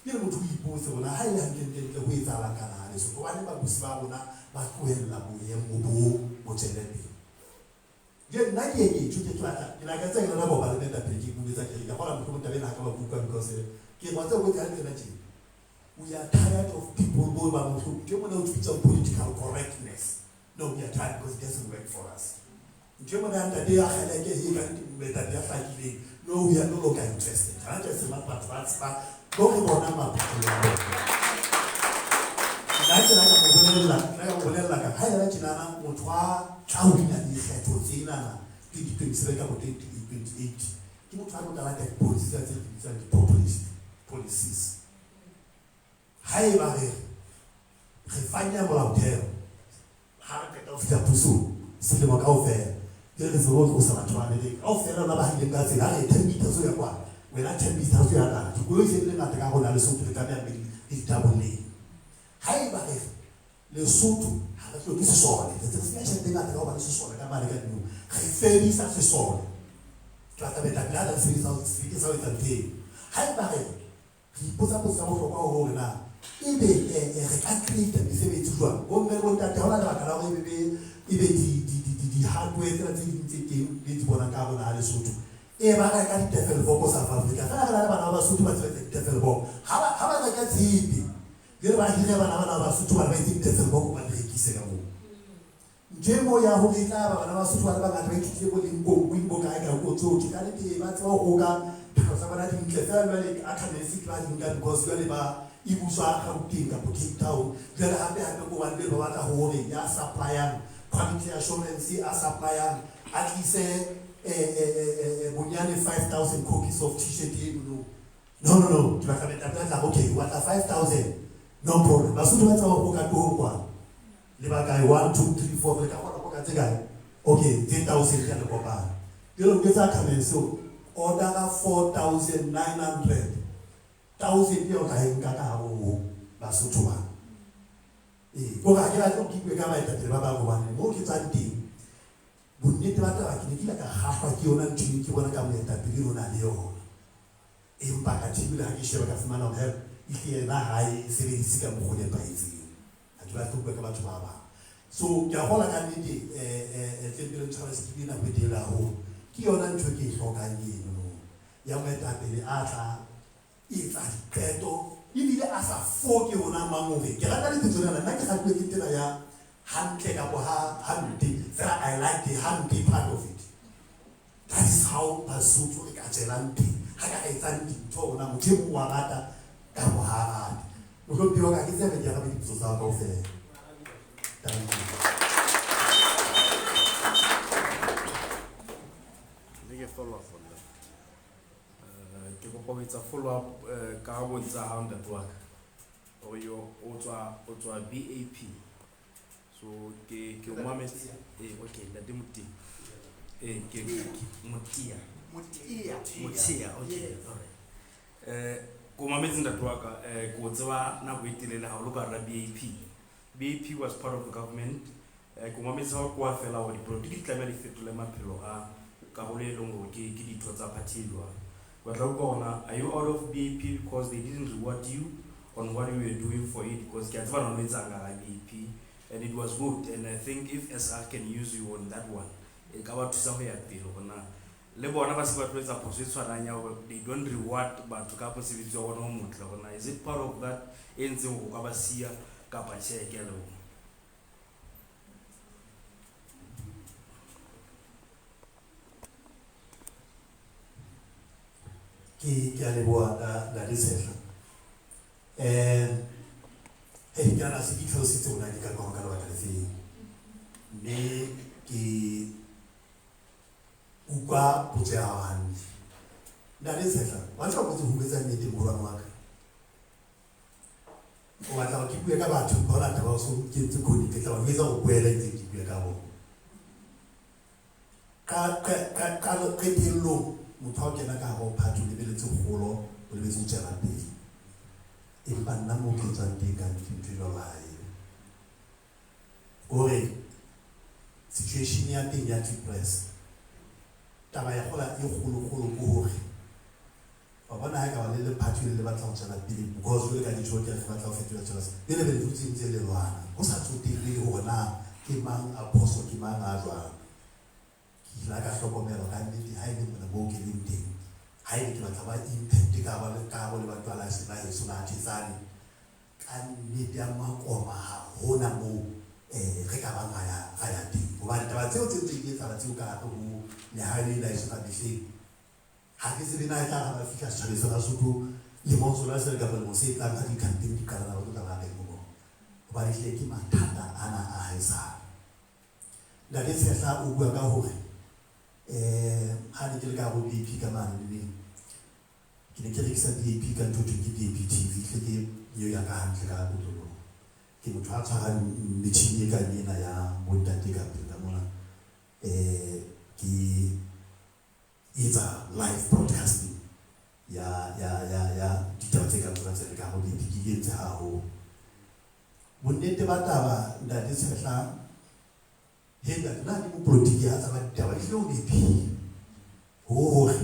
le motho ipotse bona ha ile hantle go etsa la kana le so ba ne ba busi ba bona ba tlohella boemo bo tshelete ke nna ke ke tla ke la ka tsela la bo ba le moetapele ke buetsa ke ka bona motho mo tabeng ha ka ba buka because ke batla go tla le tjena. We are tired of people who are not political correctness. No, we are tired because it doesn't work for us. No, we are no longer interested. I just want to advance back. Don't go on my policies. Hai ba re fanya molaotheo ha re ka fitla puso selemo kaofela ke re tsebo go sa batho ba le kaofela ba ba ile ka tsela re 10 meters ya kwa wena 10 meters ya kana dikolo se le ngata ka gona le Lesotho le ka ya di double hai ba re Lesotho ha re tlo ke se sone se se ya shente ngata ka ba le se sone ka mare ka dino re ferisa se sone tla ta beta la da se sa etsa teng hai ba re ipotsa go hlokwa ho rena ebe re ka create mesebetsi jwang bo mme bo ntate ha ona le baka la go ebe di hardware tse dintse teng le di bona ka bona ha Lesotho e ba ka di develop ko South Africa fela re na le bana ba Basotho ba tswetse develop ha ba ka tsipi le ba hire bana ba Basotho ba itse develop ba rekise ka mo njemo ya ho letla ba bana ba Basotho ba ngata ba ikitse go limbo wimbo ka ka go tsoki ka le ba tswa go ka sa bana di ntle fela le academic ba di nka because le ba ibuswa ka utinga po Cape Town jela hape go ba le ba batla hore ya supplyang quality assurance a supplyang at least bonyane 5,000 copies of t-shirt eno. No. Ke batla moetapele okay, what are 5,000? No problem. Basotho ba tsaba go ka tong kwa. Le ba kae 1 2 3 4 le ka bona go ka tse kae? Okay, 10,000 ka le kopana. Dilo ke tsa khameso order 4,900. 1,000 yo ka enka ka ho Basotho ba. Go ga ke la go ke ka baetapele ba ba go bana mo ke tsa teng. Bonnete ba taba ke ne ke la ka gafa ke yona ntšhini ke bona ka moetapele rona le yona. Empa ka thibela ke sheba ka fumana hore ile na hae sebedisi ka mogone paitseng. Ha ke ba tlo ka batho ba ba. So ke a gola ka nnete tsepele tshwara se ke na bedela ho. Ke yona ntho ke hlokang eno. Ya moetapele a tla etsa diqeto ebile a sa foke hona mangore. Ke rata le tsona nna ke gatwe ke tena ya hantle ka bo ha hampe. I like the handy part of it. That is how Basotho e ka tselang teng. Ha ka etsang dintho hona motho mo wa rata ka bo ha rata. Mo tlo ka ke tsebe ke ga be ditso tsa ka ofela. Thank you. Ke follow up on that. Ke go go etsa follow up ka go ntsa ha nda twa o yo o tswa BAP. So ke umametse okay la demuti ke mutia okay alright go mametse ndatwaka go tseba na go itelela ha o loka ra BAP was part of the government go mametse ha go fela wa di tlamela di fetole maphelo a ka go le longo ke ditho tsa party lwa wa tla go bona are you out of BAP because they didn't reward you on what you were doing for it because ke tsaba no etsa nga BAP. And it was good, and I think if SR can use you on that one, it can to some way at the Lona. Lebo na basi batho etsa phoso tshwaranya they don't reward but to ka possibility wa bona mo tlona. Is it part of that entse go ka ba sia ka pa check ya lo? Ke a leboa la disela. Ke ana se ke tlhalositse ona di ka go ka ba ka le mme ke utlwa potso ya hantle. Nna le setla ba tla go tshubetsa nnete mo rona wa ka. O batla ke bue ka batho ba rata ba so ke tse khoni ke tla ba etsa go buela ntse ke bue ka bona. Ka lo ketelo motho a kena ka go phatho le beletse golo o le betse tsela pele. Empa nna mo ke tsang teng ka ntlo lae. Ore situation ya teng ya depress taba ya gola e golo go hore ba bona ha ka ba le phatho le batla go tsena pele because le ka ditho ke re batla go fetola tsela le le dutse ntse le lwana go sa tsotile hona ke mang a phoso ke mang a jwa ke la ka hlokomela ka nnete ha ile mona mo ke leng teng ha ile ke batla ba impact ka ba le batho ba la sena e sona tshane ka nnete ya makoma hona mo re ka ba ga ya teng go ba taba tseo tse di etsa tseo ka go le ha ile la isa ka dife ha ke se bina ka ba fika tshale sa Basotho le monso la se ka ba mo se tla ka di campaign di kana ba go tla ba ka mo ba di ke mathata ana a haisa la ke se sa o bua ka hore ha di ke le ka go BP ka mane le ke ne ke re ke sa BP ka ntho ke BP TV ke yo ya ka hantle ka go tlo ke motho a tshwarang metšhini e ka nena ya bontate ka pele ka mona ke etsa live broadcasting ya ditaba tse ka tsona tse ka go di ke etse haholo bonnete ba taba ntate Tshehla he nna di mo politiki ya tsa ditaba di lo di phi hore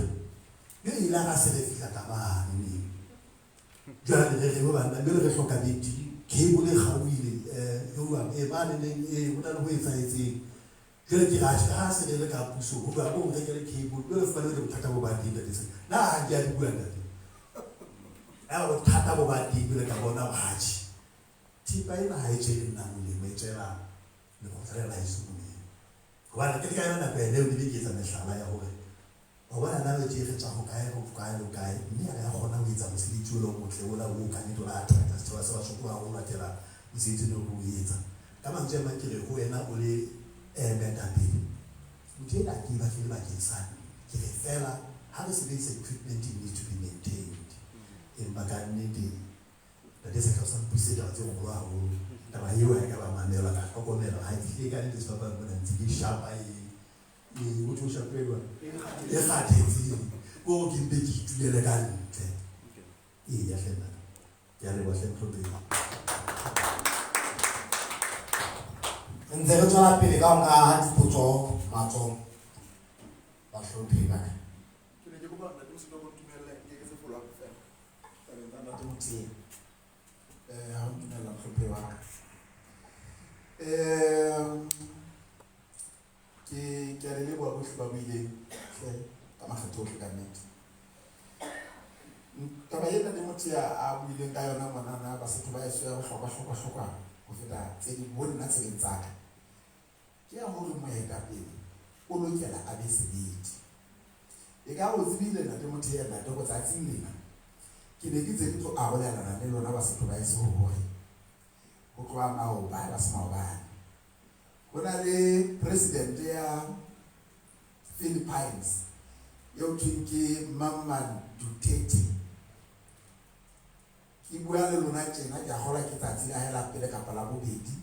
yo ila ga se le fihla ka mane jwale re ba nna le re hloka di ke bole gawile yo ba ba le bona le go etsa etse ke ke ha se le ka puso go ba go re ke le cable le fa le bothata bo ba dinda tse na ha ke a di bua ntate a go thata bo ba di le ka bona ba tshi tipa ina ha etse nna mo le metšela le go tsela e se mo go ba ke ka yona pe le di ke tsa mehlala ya hore o bona na le tse tsa go kae mme ya gona go etsa mosebetsi o le motle o la o ka ne do la attracta se ba so go go latela mosebetsi o go etsa ka mantswe a makile go wena o le metape ntho ena ke batlile bakeng sa ke re fela ha re sebedisa equipment needs to be maintained empa ka nnete that is a thousand percent tse kgolo haholo taba eo ha e ka ba mamelwa ka hlokomela ha e fihle ka nnete sebapadi mona ntse ke shapa ho tsho shapelwa e kgathetseng ko ke mpe ke itulele ka ntle ya hlena ya le bohle mhlopeng ntse re tswela pele ka nka dipotso matso ba hlomphe ba ke ne ke kopa nna se go tumella ke se follow up fela re nna te motse ha o tumella hlomphe wa ke a le bua bohle ba buile ka makgetho ohle ka nnete taba ena le motho a buileng ka yona ngwanana Basotho ba eso ya bohlokwa ho feta tse di bona tse di tsaka ke ya hore moetapele o lokela a be sebedi e ka o tsebile na le motho ya nna go tsatsing lena ke ne ke tse tlo a bolelana le lona Basotho ba eso hore ho tloa mao ba se maobane ho na le president ya Philippines yo ke Mamman Duterte ke bua le lona tjena ke a gola ke tsatsi la hela pele ka pala bobedi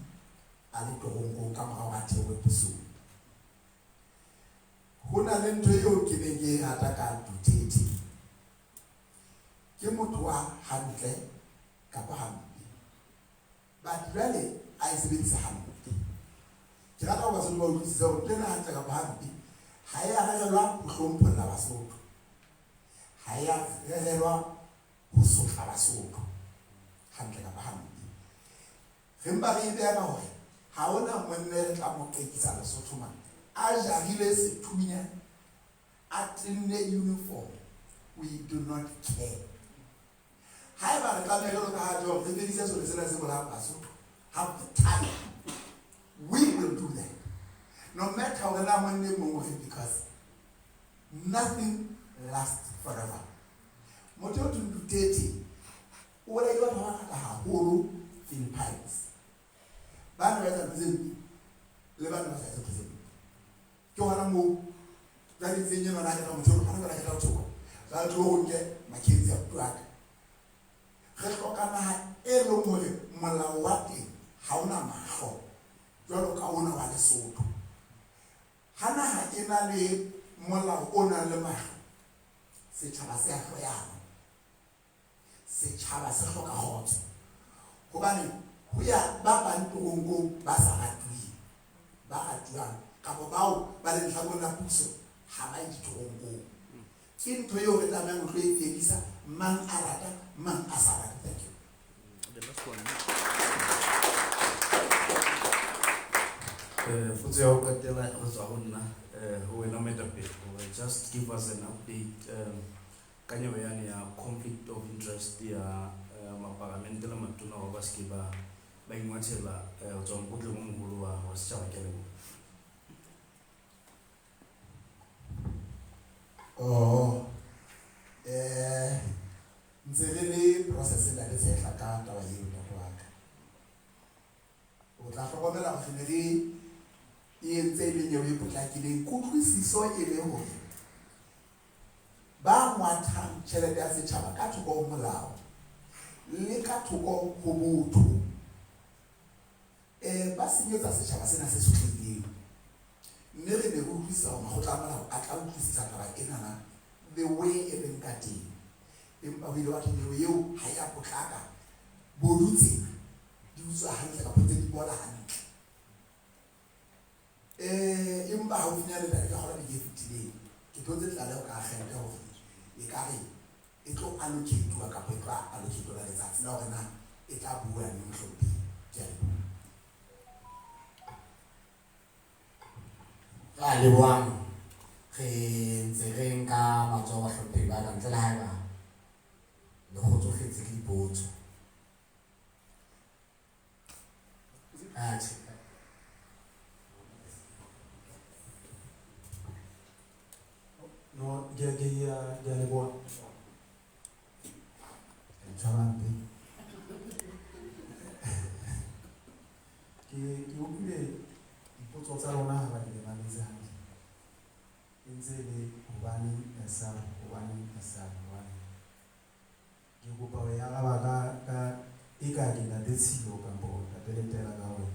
a le toronko ka morao ga thewe pusong ho na le ntho eo ke ne ke rata ka Duterte ke motho wa hantle kapa hampe but jwale a e sebedisa hampe ke rata ho Basotho ba utlwisisa hore tena hantle kapa hampe ha ya rerelwa ho hlompholla Basotho ha ya rerelwa ho sotla Basotho hantle kapa hampe re mpa re beha ka hore ha ona monna re tla mo qekisa Lesotho man a jagile sethunya a tenne uniform we do not care ha ba re tlamehile ka ha jo re bedisa so le sena se bola Basotho have the time we will do that no matter how many more because nothing lasts forever moto to Duterte o le yo ba ka haholo Philippines ba re tsa tseng le ba re tsa tseng ke hona mo ba di tsenye na ka motho ha re ka tsoko ba tlo go ke Mackenzie a twaka re tlokana e lo more molao wa teng ha ona mahlo jwalo ka ona wa Lesotho hana ha ena le molao o nang le mahlo setjhaba se a hloyana setjhaba se hloka hotse hobane ho ya ba bantorongo ba sa ratui ba ratwang kapo bao ba le tlhakong la puso ha ba ditorongo ke ntho eo re tlamehang ho tlo e fedisa mang a rata mang a sa rata. Thank you. The last one. Futsi ya ho qetela ho tswa ho nna ho wena moetapele just give us an update ka nyewe yane ya conflict of interest ya maparamente le matona wa ba ske ba ingwathela ho tswa mokotleng o moholo wa setjhaba ke lebo. Ntse re le process la le tshehla ka taba eo ntate wa ka o tla hlokomela ho fine le e ntse le nyewe e potlakileng kutlwisiso e le hore ba ngwathang tjhelete ya setjhaba ka thoko ho molao le ka thoko ho botho ba senyetsa setjhaba sena se sotlehileng mme re ne re utlwisisa hore makgotla a molao a tla utlwisisa taba enana the way e leng ka teng empa ho ile wa tlenyeo eo ha ya potlaka bodu tsena di utswa hantle kapa tse di bola hantle empa haufinyane le ka kgona di ke fetileng ke thotse tlaleho ka kgetha hore e ka re e tlo allocate-wa kapa e tlo allocate-wa la letsatsi la hore na e tla bua le Mohlophi ke a le buang re ntse re nka matsoho a Mohlophi ba ka ntle le haeba le kgotsofetse ke dipotso no dia le buang Tjharampe ke utlwile dipotso tsa rona ha ba di mametse hantle ka ke na Tshilo kampo ka teletela ka wena.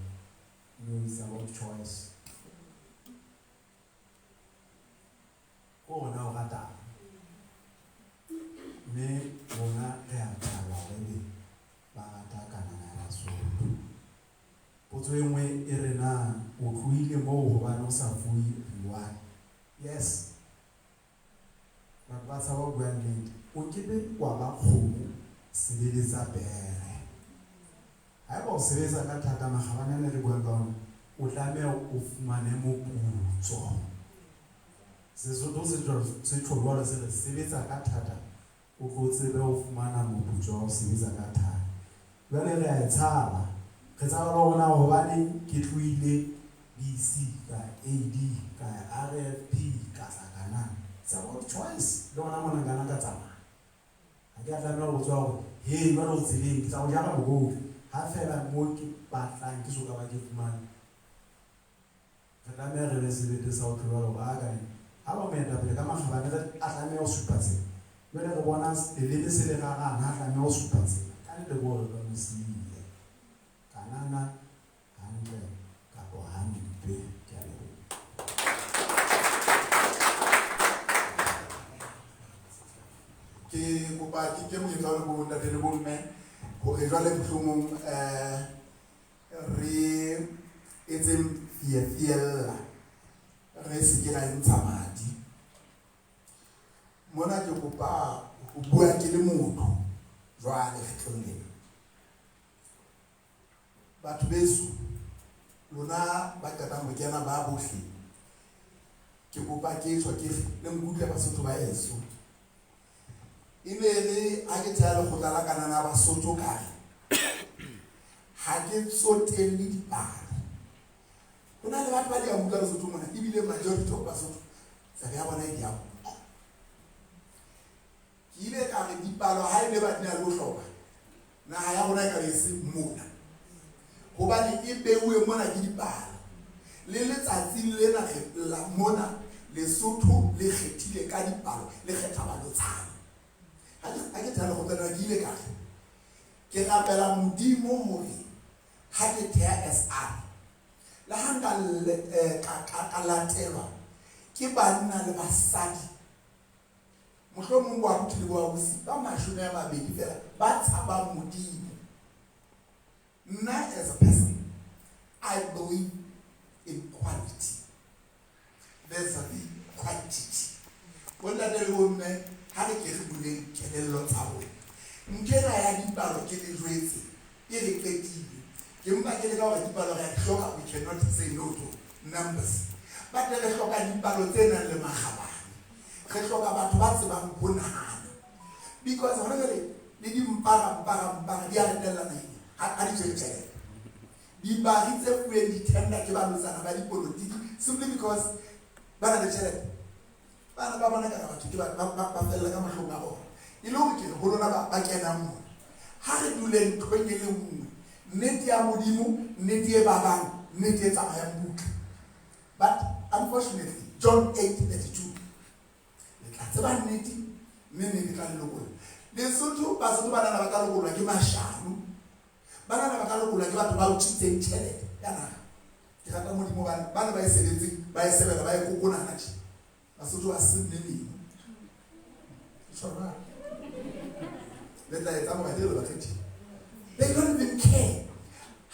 It's about choice. Oh, now rata. Me bona re a tala re ba rata kana na so. Potso engwe e re na o tluile mo go ba no sa fui reward. Yes. Ba tsa ba bua nnete. O kebe kwa ba kgomo sebeletsa bere. Ha ba o sebetsa ka thata magabana le re bua ka ona. O tlameha o fumane moputso. Sesotho se tholwa se re sebetsa ka thata. O tlo tsebe o fumana moputso wa o sebetsa ka thata. Jwale re a tshaba. Re tsaba rona hobane ke tluile BC ka AD ka RFP ka sakana. It's about choice. Don't want to go to Tama. I get a lot of job. Hey, what was the link? So I have to go. Half a more bad time to show I give man. And I'm never received this out to all of Agan. How many of the Gamma have another Atamio Supasi? Whether the one has the little Silla and Atamio Supasi. And the world on the sea. Kanana and Capohan. Ke kopa ke mo etsa le bona le bomme go re jwale mohlomong re etseng fiela re se ke ra ntsha madi mona ke kopa go bua ke le motho jwale fetlolle batho beso lona ba ka mo kena ba bohle ke kopa ke tswa ke le mkutlwa ba sotho ba eso ile a ke tsaya le go tlala kana na ba sotho kae ha ke tsotelle dipalo bona le batho ba di amuka le sotho mona ibile majority of ba sotho sa ya bona e ya ke ile ka re dipalo ha ile ba dina le bohloka na ha ya bona ka le se mona hobane e beuwe mona ke dipalo le letsatsi lena la mona le sotho le kgethile ka dipalo le kgetha ba lotsana ha ke tla go tsena ke ile ka ke rapela modimo hore ha ke thea SR la hanga ka latelwa ke banna le basadi mohlomong wa botile wa busi ba mashome ya mabedi fela ba tshaba modimo nna as a person I believe in quality there's a quantity wona le wona ha ke re bule kelello tsa bona nkena ya dipalo ke le jwetse e re fetile ke mpa ke le ka hore dipalo ga hloka we cannot say no to numbers but re hloka dipalo tsena le magabane re hloka batho ba tsebang bonahana because hona le di mpara di a retella na ha di tshetse di ba ritse fue di tenda ke ba lotsana ba dipolotiki simply because ba na le tšhelete bana ba bona ka batho ke ba fella ka mahlong a bona e le hore ke go lona ba kena mo ha re dule nthoenye le nngwe nnete ya modimo nnete e babang nnete e tsamayang butle but unfortunately John 8:32 le tla tseba nnete mme ne ke tla le lokola Lesotho ba sotho ba nana ba ka lokolwa ke mashano ba nana ba ka lokolwa ke batho ba utsitseng tšhelete ya naga ke rata modimo bana ba e sebetseng ba e sebela ba e kokona nati Basotho ba se nne sorry let la etsa mo ba dire ba kgethe they don't even care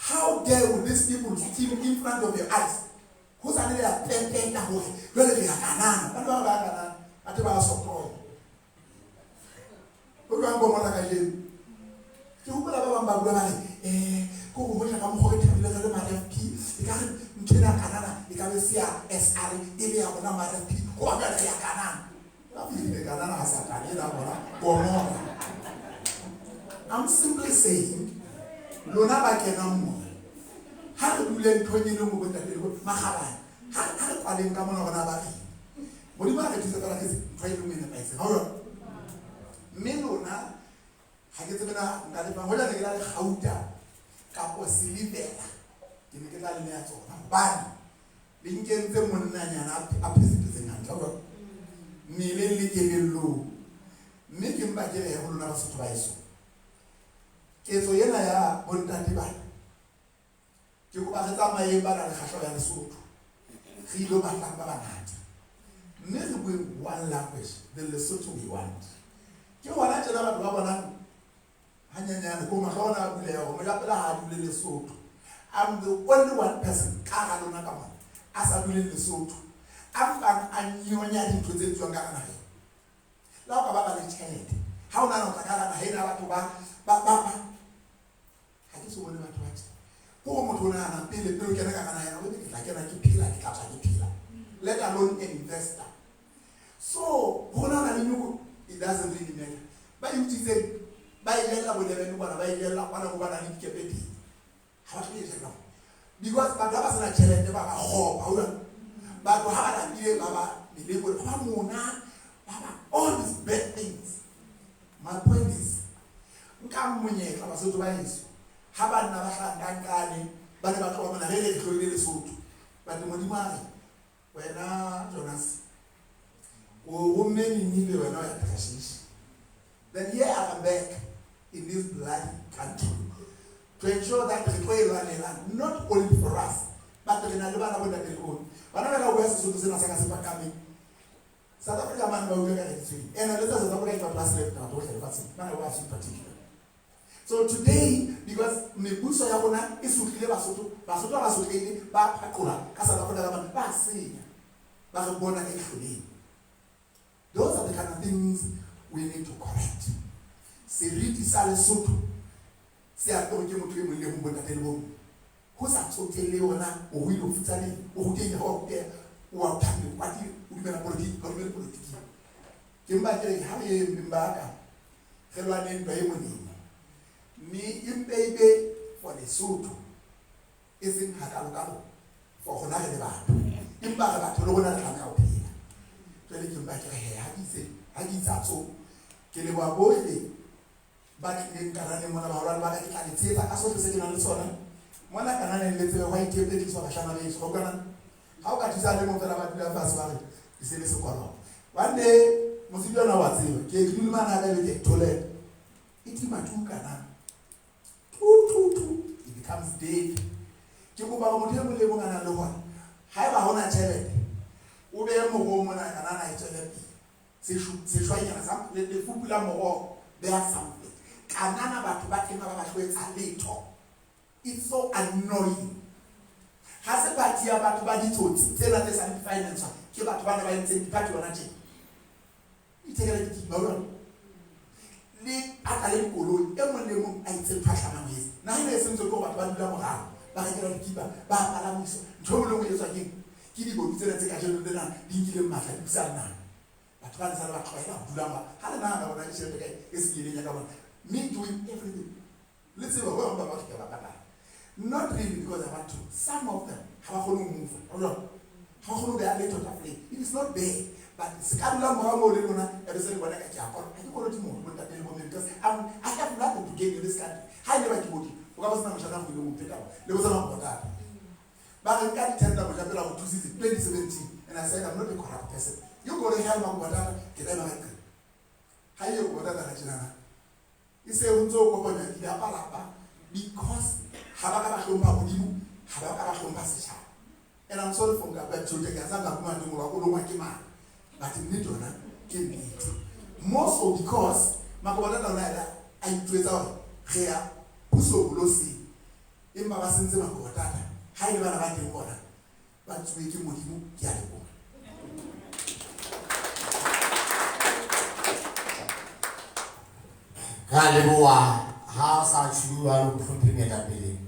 how dare would these people steal in front of your eyes who's a little penta ho jwale ke kanana ba kanana ate ba sokolo o ba ngo mona ka jeng ke hopola ba bang ba bua ba ko go bona ka mo go thabile le RFP e ka ntena kanana e ka be sia SR e le ya bona RFP go ba ya kanana ba ile kanana ha sa ka le la bona go I'm simply saying lona ba kena mo ha re dule nthonye le mo botla le magabane ha re kwaleng ka mona bona ba re mo di ba re tse ka ke tshwaile mo ne ba itse ha o mme lona ha ke tsebena nka le ba hola le la gauta ka go silibela ke ne ke tla le ya tsona bana le nkentse monnanyana a phesitse ngantla ba mmele le ke lello mme ke mba ke re ho lona ba sotho ba eso ketso ena ya bontate bana ke go ba tsa mae ba na le kgahlo ya Lesotho re ilo batlang ba bangata mme re bue one language the Lesotho we want ke wala tsela ba ba bona hanyanyana ko mahona bule ya go mo lapela ha bule Lesotho. I'm the only one person ka ga lona ka mona a sa bule Lesotho a fang a nyonya dintho tse tswang ka naga la ka ba le tšhelete ha ona no ka na he na batho ba ha ke so bone batho ba go motho na na pele ke na ka kana ya o ke la ke na ke phila ke tla ke phila let alone an investor. So hona na le nyugo it doesn't really matter ba you say ba ile la bole bene bona ba ile la kwana go bana le dikepedi ha ba tlile no because ba ba sana chelete ba ba go ba ba go ha ba ile ba ba ile go ba mona ba all these bad things. My point is nka monyetla ba se tlo ba yeso ha ba nna ba hlangane ba ne ba tlo bona hele ke tlole Lesotho ba di modimare wena Jonas o many ni le wena ya kashish then here I am back in this bloody country to ensure that the land not only for us but the na le bana bona le go bana ba go ya Sesotho sena sa ka se pakame South Africa man ba go ka le tswi ena le South Africa ba pass le ka to le ba se bana ba se particular. So today, because mebuso ya bona isukile Basotho ba sotlele ba phaqola ka South Africa ba senya ba re bona e hloleng. Those are the kind of things we need to correct. Seriti sa Lesotho se a tlo ke motho e mo le mo bona tele bo go sa tsotele ona o wi lo futsale o go kenya go ke o a thapile kwa di o dimela politiki ke mba ke ha e mbaka ge lwane ntwa e moneng me impebe for Lesotho isn't hakalo for gona le batho imba ga batho le bona tla ka o phela tsele ke mba ke he ha di tsatso ke le ba bohle ba tlileng karane mona ba hola ba ka tla le tsetsa ka sohle se ke na le tsona mona kanane le tsebe wa itepe di so ba shana le so kana ha o ka tsa le mo fela ba dula fase ba re e se le se kwalo one day mosibona wa tsebe ke dule mana ga le ke tole itima tukana it becomes dead ke go ba mo di mo le mo ngana le hona ha ba hona tšhelete o be mo go mona kana na tšhelete se shwanya sa le fupula mo go be a something kanana batho ba tlema ba hlwetsa letho. It's so annoying. Ha se party ya batho ba ditsotsi tsena tse sa finance ke batho ba ba ntse di party bona tje itegela di ba bona le akale koloi e mo le mo a itse phahla mo yesi na ile se ntse go batho ba dula mo ga ba ga ke dikipa ba pala miso ntho mo le mo yeswa ke di bo tsena tse ka jeno tsena di nkile matla di sana batho ba ntsala ba tloela dula ma ha le na bona di shebe kae e se ile nya ka bona me doing everything. Let's say we're about to get not really because I want to. Some of them have a move. How they are later to play. It is not there. But scandal more than every single one I can call it more because I have nothing to gain in this country. I never told you. Because I'm not going to there was about that. But I can't tell them about 2017 and I said I'm not a corrupt person. You go to hell about that, get them like how you go that. He said, because and I'm sorry for that, but in need most of because I tweet out here, Puso Losi, in Mabasin Makota, high level water, but we can move Yalibo. Hallelujah. How such you are looking at that building.